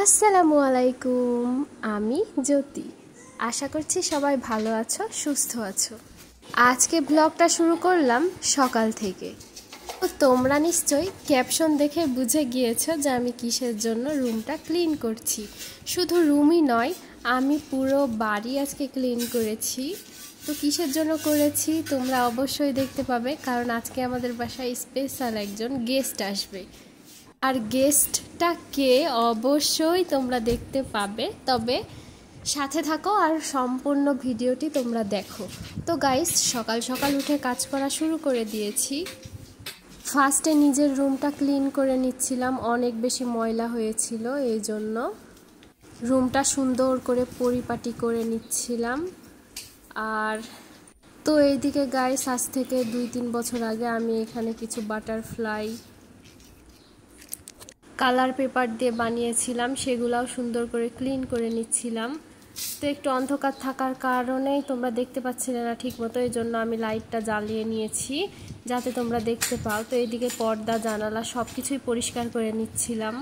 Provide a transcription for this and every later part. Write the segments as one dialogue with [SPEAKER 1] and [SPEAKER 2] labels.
[SPEAKER 1] আসসালামু আলাইকুম। আমি জ্যোতি। আশা করছি সবাই ভালো আছো, সুস্থ আছো। আজকে ব্লগটা শুরু করলাম সকাল থেকে। তো তোমরা নিশ্চয়ই ক্যাপশন দেখে বুঝে গিয়েছো যে আমি কিসের জন্য রুমটা ক্লিন করছি। শুধু রুমই নয়, আমি পুরো বাড়ি আজকে ক্লিন করেছি। তো কিসের জন্য করেছি তোমরা অবশ্যই দেখতে পাবে, কারণ আজকে আমাদের বাসায় স্পেশাল একজন গেস্ট আসবে। আর গেস্টটা কে অবশ্যই তোমরা দেখতে পাবে, তবে সাথে থাকো আর সম্পূর্ণ ভিডিওটি তোমরা দেখো। তো গাইস, সকাল সকাল উঠে কাজ করা শুরু করে দিয়েছি। ফার্স্টে নিজের রুমটা ক্লিন করে নিচ্ছিলাম, অনেক বেশি ময়লা হয়েছিল, এই জন্য রুমটা সুন্দর করে পরিপাটি করে নিচ্ছিলাম। আর তো এইদিকে গাইস, আজ থেকে 2-3 বছর আগে আমি এখানে কিছু বাটারফ্লাই কালার পেপার দিয়ে বানিয়েছিলাম, সেগুলাও সুন্দর করে ক্লিন করে নিচ্ছিলাম। তো একটু অন্ধকার থাকার কারণেই তোমরা দেখতে পাচ্ছিলে না ঠিক মতো, এই জন্য আমি লাইটটা জ্বালিয়ে নিয়েছি যাতে তোমরা দেখতে পাও। তো এইদিকে পর্দা জানালা সব কিছুই পরিষ্কার করে নিচ্ছিলাম।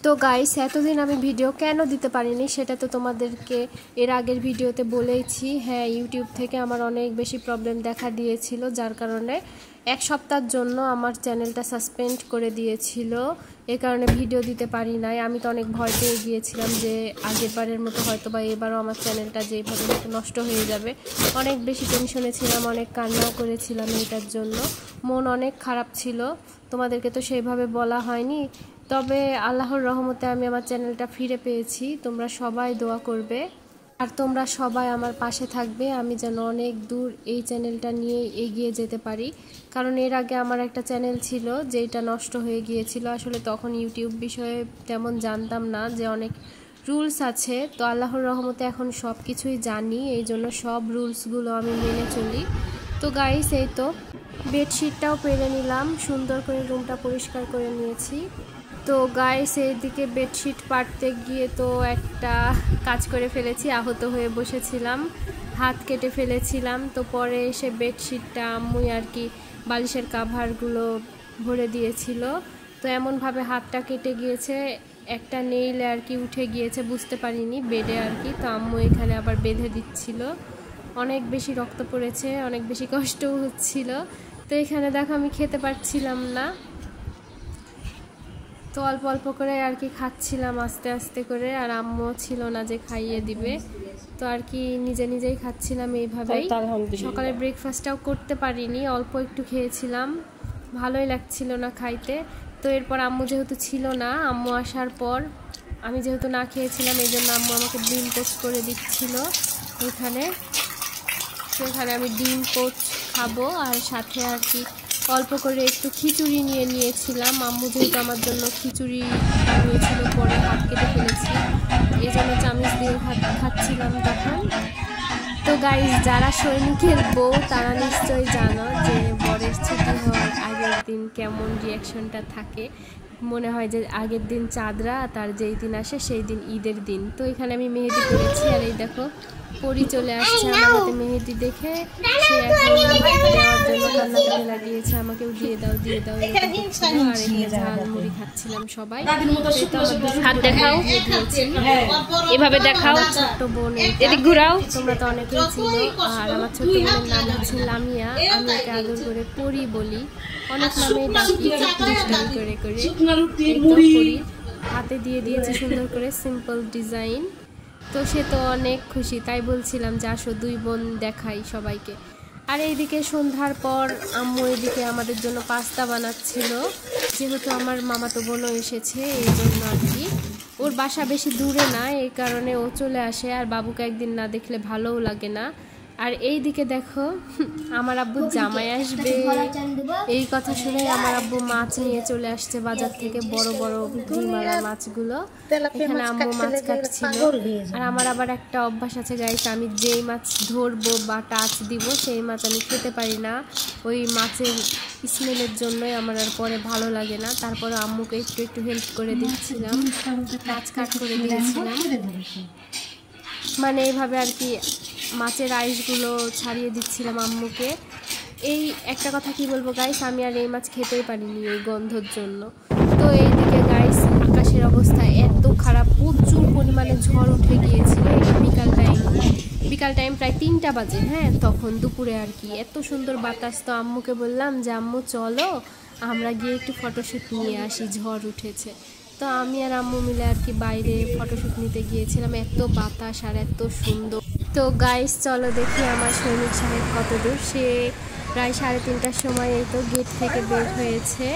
[SPEAKER 1] তো গাইস, এতদিন আমি ভিডিও কেন দিতে পারিনি সেটা তো তোমাদেরকে এর আগের ভিডিওতে বলেইছি। হ্যাঁ, ইউটিউব থেকে আমার অনেক বেশি প্রবলেম দেখা দিয়েছিল, যার কারণে 1 সপ্তাহের জন্য আমার চ্যানেলটা সাসপেন্ড করে দিয়েছিল। এ কারণে ভিডিও দিতে পারি নাই। আমি তো অনেক ভয় পেয়ে গিয়েছিলাম যে আগেরবারের মতো হয়তো বা এবারও আমার চ্যানেলটা যেভাবে নষ্ট হয়ে যাবে। অনেক বেশি টেনশনে ছিলাম, অনেক কান্নাও করেছিলাম এটার জন্য। মন অনেক খারাপ ছিল। তোমাদেরকে তো সেইভাবে বলা হয়নি, তবে আল্লাহর রহমতে আমি আমার চ্যানেলটা ফিরে পেয়েছি। তোমরা সবাই দোয়া করবে আর তোমরা সবাই আমার পাশে থাকবে, আমি যেন অনেক দূর এই চ্যানেলটা নিয়ে এগিয়ে যেতে পারি। কারণ এর আগে আমার একটা চ্যানেল ছিল যেটা নষ্ট হয়ে গিয়েছিল। আসলে তখন ইউটিউব বিষয়ে তেমন জানতাম না, যে অনেক রুলস আছে। তো আল্লাহর রহমতে এখন সব কিছুই জানি, এই জন্য সব রুলসগুলো আমি মেনে চলি। তো গাইস, এই তো বেডশিটটাও পেরে নিলাম, সুন্দর করে রুমটা পরিষ্কার করে নিয়েছি। তো গাইস, এইদিকে বেডশিট পাড়তে গিয়ে তো একটা কাজ করে ফেলেছি, আহত হয়ে বসেছিলাম, হাত কেটে ফেলেছিলাম। তো পরে এসে বেডশিটটা আম্মুই আর কি বালিশের কাভারগুলো ভরে দিয়েছিল। তো এমনভাবে হাতটা কেটে গিয়েছে, একটা নেইলে আর কি উঠে গিয়েছে, বুঝতে পারিনি বেডে আর কি। তো আম্মু এখানে আবার বেঁধে দিচ্ছিল, অনেক বেশি রক্ত পড়েছে, অনেক বেশি কষ্টও হচ্ছিল। তো এখানে দেখো আমি খেতে পারছিলাম না, তো অল্প অল্প করে আর কি খাচ্ছিলাম আস্তে আস্তে করে, আর আম্মু ছিল না যে খাইয়ে দিবে। তো আর কি নিজে নিজেই খাচ্ছিলাম এইভাবেই। সকালে ব্রেকফাস্টটাও করতে পারিনি, অল্প একটু খেয়েছিলাম, ভালোই লাগছিল না খাইতে। তো এরপর আম্মু যেহেতু ছিল না, আম্মু আসার পর আমি যেহেতু না খেয়েছিলাম, এই জন্য আম্মু আমাকে ডিম পোচ করে দিচ্ছিল এখানে। তো এখানে আমি ডিম পোচ খাবো, আর সাথে আর কি অল্প করে একটু খিচুড়ি নিয়ে নিয়েছিলাম। আম্মু যেহেতু আমার জন্য খিচুড়ি বানিয়েছিল, পরে হাত কেটে ফেলেছি, এই জন্য চামচ দিয়ে খাচ্ছিলাম তখন। তো গাইস, যারা সৈনিকের বউ তারা নিশ্চয়ই জানো যে বরের ছুটি হওয়ার আগের দিন কেমন রিয়াকশনটা থাকে। মনে হয় যে আগের দিন চাঁদরা, তার যেই দিন আসে সেই দিন ঈদের দিন। তো এখানে আমি মেহেদি করেছি, আর এই দেখো পরি চলে আসছে আমার হাতে মেহেদি দেখে, সে এখন দেওয়ার জন্য কান্নাকাটি লাগিয়েছে, আমাকেও দিয়ে দাও দিয়ে দাও এরকম করছিল। আর এখানে ঝালমুড়ি খাচ্ছিলাম সবাই। হাত দেখাও, এভাবে দেখাও, ছোট্ট বোন এদিক ঘুরাও, তোমরা তো অনেকেই চিনো। আর আমার ছোট্ট বোনের নাম হচ্ছে লামিয়া, আমি ওকে আদর করে পরি বলি, অনেক নামেই ডাকি করে করে। পরি হাতে দিয়ে দিয়েছে সুন্দর করে সিম্পল ডিজাইন। তো সে তো অনেক খুশি, তাই বলছিলাম যে আসো 2 বোন দেখাই সবাইকে। আর এইদিকে সন্ধ্যার পর আম্মু এদিকে আমাদের জন্য পাস্তা বানাচ্ছিল, যেহেতু আমার মামাতো বোনও এসেছে, এই জন্য আর কি। ওর বাসা বেশি দূরে না, এই কারণে ও চলে আসে, আর বাবুকে একদিন না দেখলে ভালোও লাগে না। আর এই দিকে দেখো আমার আব্বু জামাই আসবে, এই কথা শুনে আমার আব্বু মাছ নিয়ে চলে আসছে বাজার থেকে, বড় বড় ডিমালা মাছগুলো। এখানে আম্মু মাছ কাটছিল। আর আমার আবার একটা অভ্যাস আছে গাইস, আমি যেই মাছ ধরবো বা টাচ দিব সেই মাছ আমি খেতে পারি না, ওই মাছের স্মেলের জন্যই আমার আর পরে ভালো লাগে না। তারপরে আম্মুকে একটু একটু হেল্প করে দিচ্ছিলাম, মাছ কাট করে দিয়েছিলাম, মানে এইভাবে আর কি মাছের আইসগুলো ছাড়িয়ে দিচ্ছিলাম আম্মুকে। এই একটা কথা কি বলবো গাইস, আমি আর এই মাছ খেতেই পারিনি এই গন্ধর জন্য। তো এইদিকে গাইস আকাশের অবস্থা এত খারাপ, ঝড় উঠে গিয়েছিল। বিকাল টাইম প্রায় 3টা বাজে, হ্যাঁ তখন দুপুরে আর কি। এত সুন্দর বাতাস, তো আম্মুকে বললাম যে আম্মু চলো আমরা গিয়ে একটু ফটোশ্যুট নিয়ে আসি, ঝড় উঠেছে। তো আমি আর আম্মু মিলে আর কি বাইরে ফটোশ্যুট নিতে গিয়েছিলাম। এত বাতাস আর এত সুন্দর। তো গাইস চলো দেখি আমার সৈনিক সাহেব কত দূর। সে প্রায় 3:30টার সময় এই তো গেট থেকে বের হয়েছে।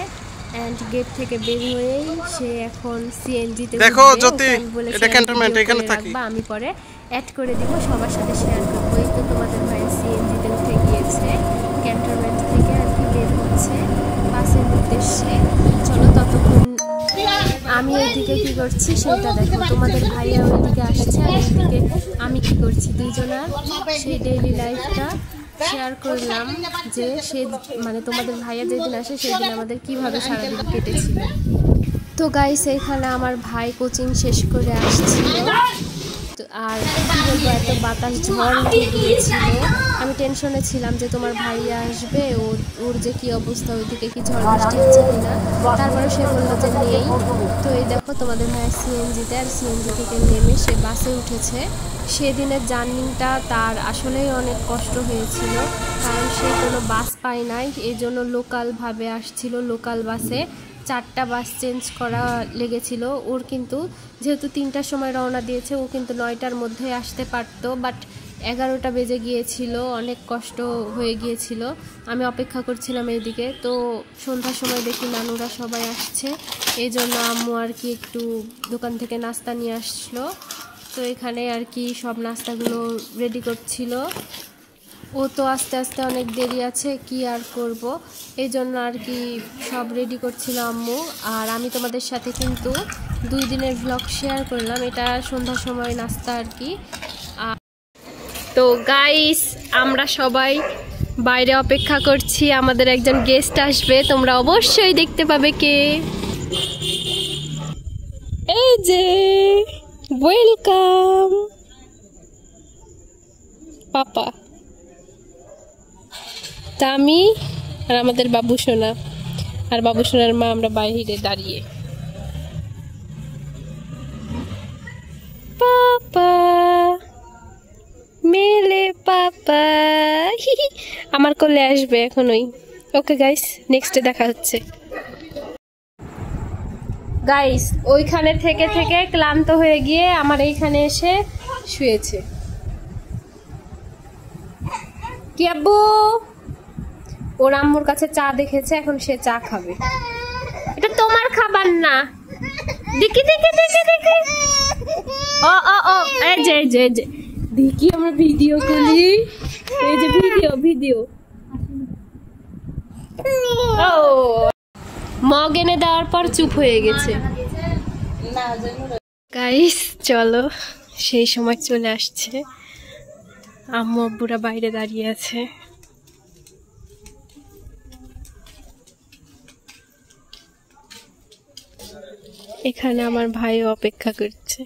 [SPEAKER 1] অ্যান্ড গেট থেকে বের হয়েই সে এখন সিএনজিতে
[SPEAKER 2] দেখো জ্যোতি, এটা ক্যান্টনমেন্ট, এখানে থাকি।
[SPEAKER 1] আমি পরে অ্যাড করে দিব, সবার সাথে শেয়ার করবো। এই তো তোমাদের ভাই সিএনজিতে উঠে গিয়েছে, ক্যান্টনমেন্ট থেকে আর কি বের হচ্ছে বাসের উদ্দেশ্যে। চলো ততক্ষণ আমি এইদিকে কি করছি সেটা দেখো। তোমাদের ভাইয়া ওইদিকে আসছে আর এইদিকে আমি কি করছি, দুইজনার সেই ডেইলি লাইফটা শেয়ার করলাম। যে সে মানে তোমাদের ভাইয়া যেদিন আসে সেদিন আমাদের কিভাবে সারাদিন কেটেছিল। তো গাইস এইখানে আমার ভাই কোচিং শেষ করে আসছিল, আর কি বলবো এত বাতাস ঝড় উঠে গিয়েছিল। আমি টেনশনে ছিলাম যে তোমার ভাইয়া আসবে, ওর যে কি অবস্থা, ওইদিকে কি ঝড় বৃষ্টি হচ্ছে কিনা। তারপরে সে বললো যে নেই। তো এই দেখো তোমাদের ভাইয়া সিএনজিতে, আর সিএনজি থেকে নেমে সে বাসে উঠেছে। সেদিনের জার্নিটা তার আসলেই অনেক কষ্ট হয়েছিল, কারণ সে কোনো বাস পায় নাই, এই জন্য লোকালভাবে আসছিল। লোকাল বাসে 4টা বাস চেঞ্জ করা লেগেছিল ওর, কিন্তু যেহেতু 3টার সময় রওনা দিয়েছে, ও কিন্তু 9টার মধ্যে আসতে পারতো, বাট 11টা বেজে গিয়েছিল। অনেক কষ্ট হয়ে গিয়েছিল। আমি অপেক্ষা করছিলাম এইদিকে। তো সন্ধ্যার সময় দেখি নানুরা সবাই আসছে, এই জন্য আম্মু আর কি একটু দোকান থেকে নাস্তা নিয়ে আসলো। তো এখানে আর কি সব নাস্তাগুলো রেডি করছিল। ও তো আস্তে আস্তে অনেক দেরি আছে, কি আর করব, এই জন্য আর কি সব রেডি করছিল আম্মু। আর আমি তোমাদের সাথে কিন্তু 2 দিনের ভ্লগ শেয়ার করলাম, এটা সন্ধ্যার সময় নাস্তা আর কি। তো গাইস আমরা সবাই বাইরে অপেক্ষা করছি, আমাদের একজন গেস্ট আসবে, তোমরা অবশ্যই দেখতে পাবে কে। এই যে ওয়েলকাম পাপা, তা আমি আর আমাদের বাবু সোনা আর বাবু সোনার মা আমরা বাইরে দাঁড়িয়ে। পাপা মেলে পাপা আমার কোলে আসবে এখনই। ওকে গাইস, নেক্সটে দেখা হচ্ছে। গাইস ওইখানে থেকে থেকে ক্লান্ত হয়ে গিয়ে আমার এইখানে এসে শুয়েছে। কি আব্বু, ওর আম্মুর কাছে চা দেখেছে, এখন সে চা খাবে। এটা তোমার খাবার না। দেখি দেখি দেখি দেখি, ও ও ও এই যে যে যে দেখি আমরা ভিডিও করি, এই যে ভিডিও ও মগ এনে দেওয়ার পর চুপ হয়ে গেছে। গাইস চলো, সেই সময় চলে আসছে। আম্মু আব্বুরা বাইরে দাঁড়িয়ে আছে। এখানে আমার ভাইও অপেক্ষা করছে।